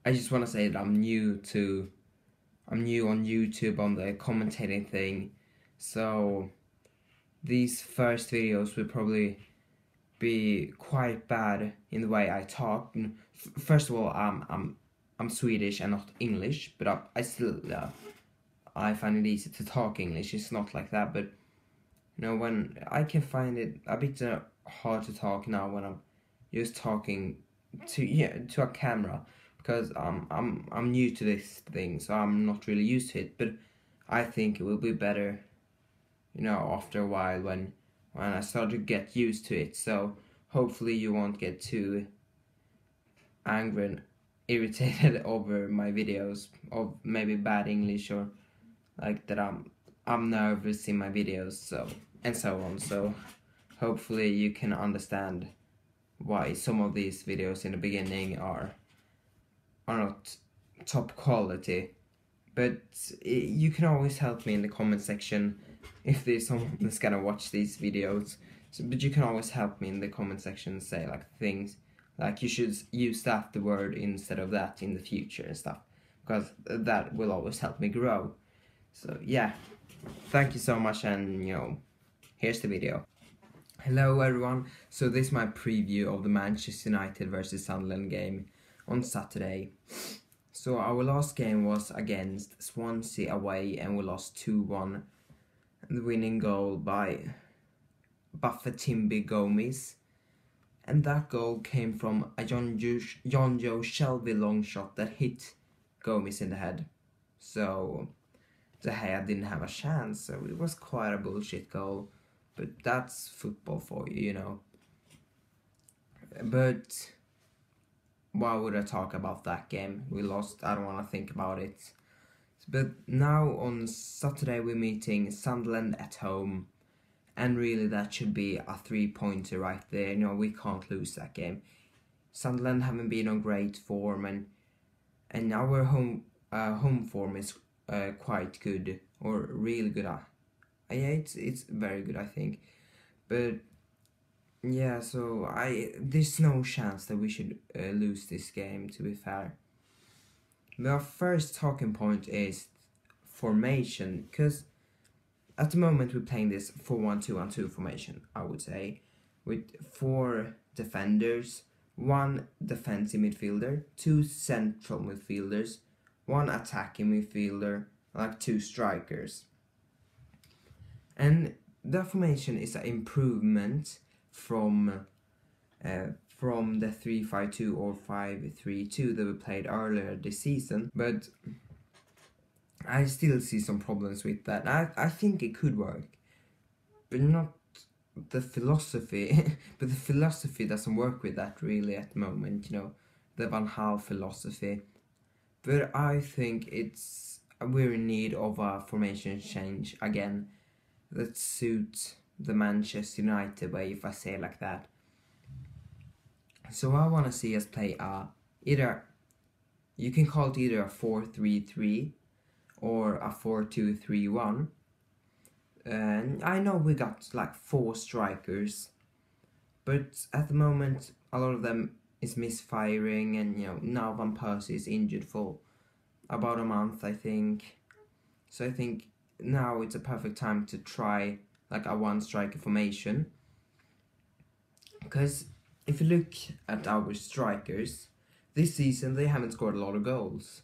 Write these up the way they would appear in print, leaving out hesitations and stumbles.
I just want to say that I'm new on YouTube on the commentating thing, so these first videos will probably be quite bad in the way I talk. First of all, I'm Swedish and not English, but I still I find it easy to talk English. It's not like that, but you know, when I can find it a bit hard to talk now when I'm just talking to a camera, because I'm new to this thing, so I'm not really used to it. But I think it will be better, you know, after a while when I start to get used to it. So hopefully you won't get too angry and irritated over my videos of maybe bad English, or like that I'm nervous in my videos, so and so on. So hopefully you can understand why some of these videos in the beginning are not top quality. But you can always help me in the comment section if there's someone that's gonna watch these videos. But you can always help me in the comment section and say like things like you should use that the word instead of that in the future and stuff, because that will always help me grow. So yeah, thank you so much, and you know, here's the video. Hello everyone, so this is my preview of the Manchester United versus Sunderland game on Saturday. So our last game was against Swansea away and we lost 2-1. The winning goal by Bafétimbi Gomes. And that goal came from a Jonjo Shelby long shot that hit Gomes in the head. So De Gea didn't have a chance, so it was quite a bullshit goal. But that's football for you, you know. But why would I talk about that game? We lost, I don't want to think about it. But now on Saturday we're meeting Sunderland at home. And really that should be a 3-pointer right there. You know, we can't lose that game. Sunderland haven't been on great form, and our home form is quite good, or really good. Yeah, it's very good, I think. But yeah, so there's no chance that we should lose this game, to be fair. But our first talking point is formation, because at the moment we're playing this 4-1-2-1-2 formation, I would say, with 4 defenders, 1 defensive midfielder, 2 central midfielders, 1 attacking midfielder, like 2 strikers. And that formation is an improvement from the 3-5-2 or 5-3-2 that we played earlier this season, but I still see some problems with that. I think it could work, but not the philosophy. But the philosophy doesn't work with that really at the moment, you know, the Van Gaal philosophy. But I think we're in need of a formation change again that suits the Manchester United way, if I say it like that. So I want to see us play you can call it either a 4-3-3 or a 4-2-3-1. And I know we got like 4 strikers, but at the moment a lot of them is misfiring, and you know, now Van Persie is injured for about a month, I think. So I think now it's a perfect time to try like a 1-striker formation, because if you look at our strikers this season, they haven't scored a lot of goals,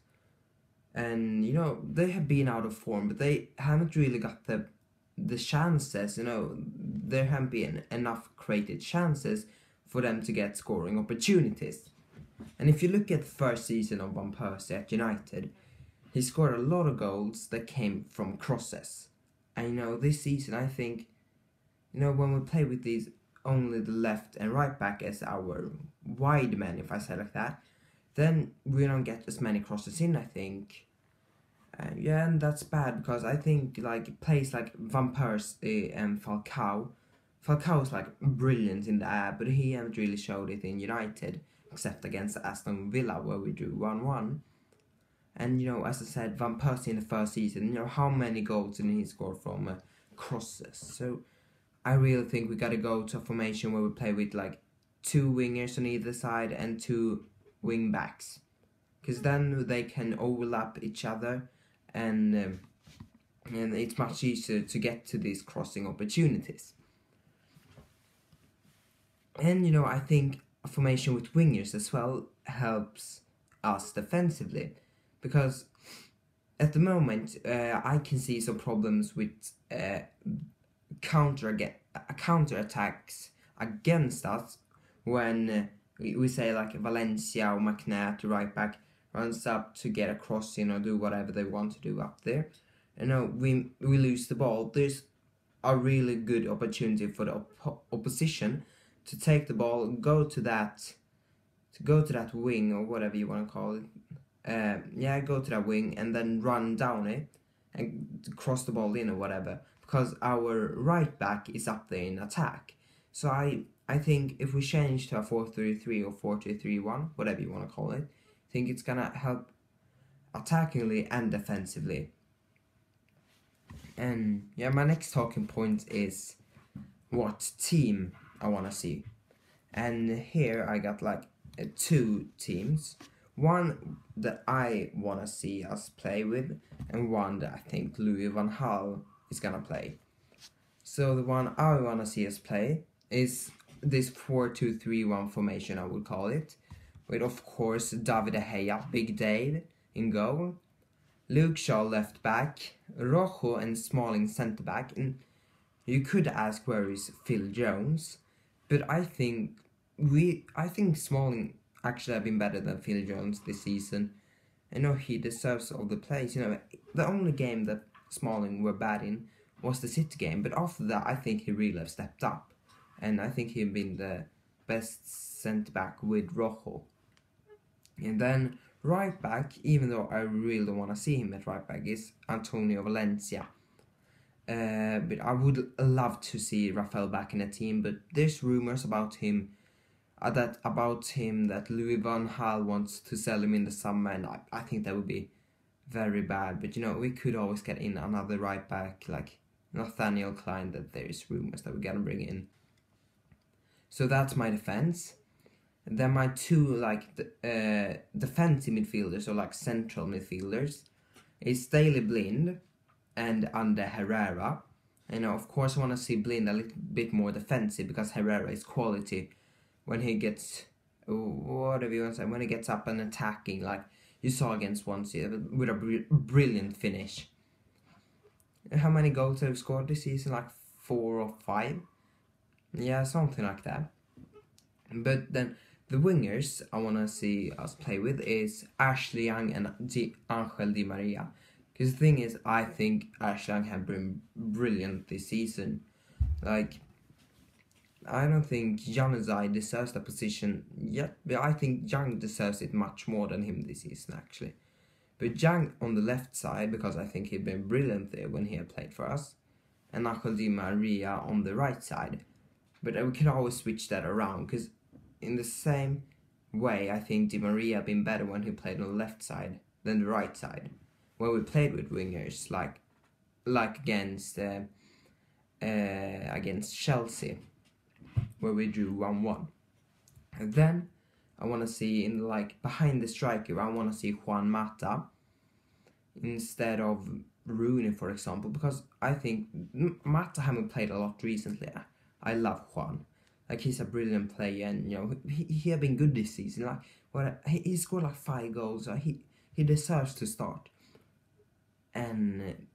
and you know, they have been out of form, but they haven't really got the chances. You know, there haven't been enough created chances for them to get scoring opportunities. And if you look at the first season of Van Persie at United, he scored a lot of goals that came from crosses. And you know, this season I think, you know, when we play with these only the left and right back as our wide men, if I say like that, then we don't get as many crosses in, I think. Yeah, and that's bad, because I think like plays like Van Persie and Falcao's like brilliant in the air, but he haven't really showed it in United, except against Aston Villa where we drew 1-1. And you know, as I said, Van Persie in the first season, you know, how many goals did he score from crosses? So I really think we gotta go to a formation where we play with like 2 wingers on either side and 2 wing backs. because then they can overlap each other, and it's much easier to get to these crossing opportunities. And you know, I think a formation with wingers as well helps us defensively, because at the moment I can see some problems with counter attacks against us when we say like Valencia or McNair, right back, runs up to get a crossing or do whatever they want to do up there. You know, we lose the ball. There's a really good opportunity for the opposition to take the ball, go to that wing or whatever you want to call it. Go to that wing and then run down it and cross the ball in or whatever, because our right back is up there in attack. So I think if we change to a 4-3-3 or 4-2-3-1, whatever you want to call it, I think it's gonna help attackingly and defensively. And yeah, my next talking point is what team I want to see. And here I got like two teams. One that I want to see us play with, and one that I think Louis van Gaal is gonna play. So the one I want to see us play is this 4-2-3-1 formation, I would call it, with of course David De Gea, Big Dave, in goal, Luke Shaw left back, Rojo and Smalling centre back, and you could ask where is Phil Jones, but I think Smalling actually have been better than Phil Jones this season. I know he deserves all the plays. You know, the only game that Smalling were bad in was the City game, but after that I think he really have stepped up, and I think he's been the best centre back with Rojo. And then right back, even though I really don't want to see him at right back, is Antonio Valencia. But I would love to see Rafael back in the team, but there's rumors about him that Louis van Gaal wants to sell him in the summer, and I think that would be very bad. But you know, we could always get in another right back like Nathaniel Klein that there is rumors that we're gonna bring in. So that's my defense. And then my two defensive midfielders, or like central midfielders, is Daley Blind and Ander Herrera. And of course I want to see Blind a little bit more defensive, because Herrera is quality when he gets when he gets up and attacking, like you saw against Swansea with a brilliant finish. How many goals have he scored this season? Like 4 or 5? Yeah, something like that. But then the wingers I want to see us play with is Ashley Young and Angel Di Maria. Because the thing is, I think Ashley Young have been brilliant this season. Like, I don't think Januzaj deserves the position yet, but I think Young deserves it much more than him this season actually. But Young on the left side, because I think he'd been brilliant there when he had played for us, and Angel Di Maria on the right side. But we can always switch that around, because in the same way, I think Di Maria been better when he played on the left side than the right side, when we played with wingers, like against Chelsea, where we drew 1-1. And then I want to see behind the striker, I want to see Juan Mata instead of Rooney, for example, because I think Mata haven't played a lot recently. I love Juan. Like, he's a brilliant player, and you know, he have been good this season. Like, he scored like 5 goals, so he deserves to start. And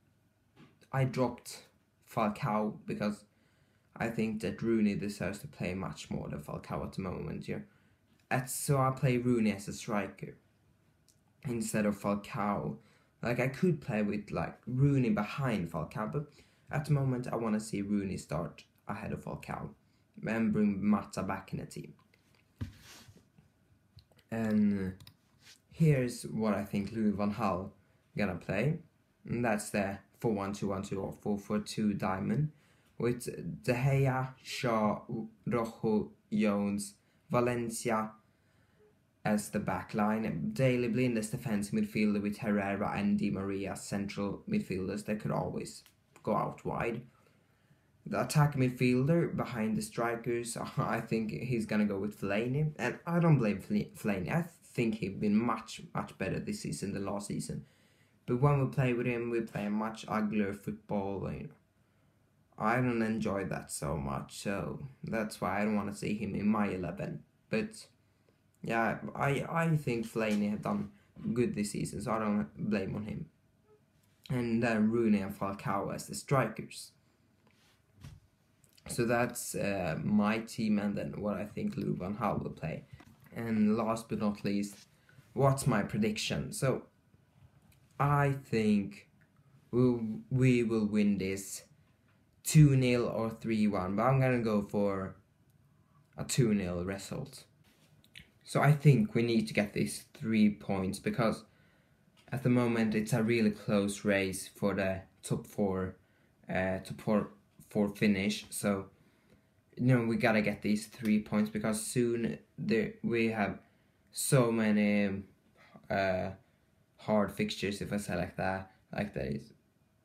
I dropped Falcao because I think that Rooney deserves to play much more than Falcao at the moment. So I play Rooney as a striker instead of Falcao. Like, I could play with like Rooney behind Falcao, but at the moment I want to see Rooney start ahead of Falcao and bring Mata back in the team. And here's what I think Louis van Gaal gonna play, and that's the 4-1-2-1-2 or 4-4-2 diamond, with De Gea, Shaw, Rojo, Jones, Valencia as the back line, Daley Blind as defensive midfielder with Herrera and Di Maria central midfielders that could always go out wide. The attack midfielder behind the strikers, I think he's gonna go with Fellaini, and I don't blame Fellaini. I think he's been much better this season than last season. But when we play with him, we play much uglier football. I don't enjoy that so much, so that's why I don't want to see him in my 11. But yeah, I think Fellaini have done good this season, so I don't blame on him. And then Rooney and Falcao as the strikers. So that's my team, and then what I think Lou van Gaal will play. And last but not least, what's my prediction? So I think we will win this 2-0 or 3-1, but I'm gonna go for a 2-0 result. So I think we need to get these 3 points, because at the moment it's a really close race for the top four finish. So we gotta get these 3 points, because soon we have so many hard fixtures, if I say like that.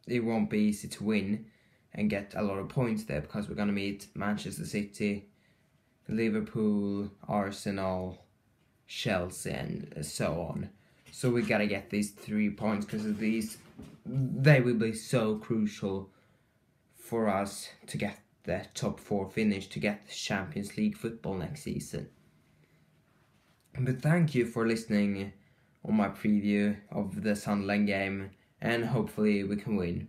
It won't be easy to win and get a lot of points there, because we're gonna meet Manchester City, Liverpool, Arsenal, Chelsea, and so on. So we gotta get these 3 points, because of these, they will be so crucial for us to get the top 4 finish, to get the Champions League football next season. But thank you for listening on my preview of the Sunderland game, and hopefully we can win.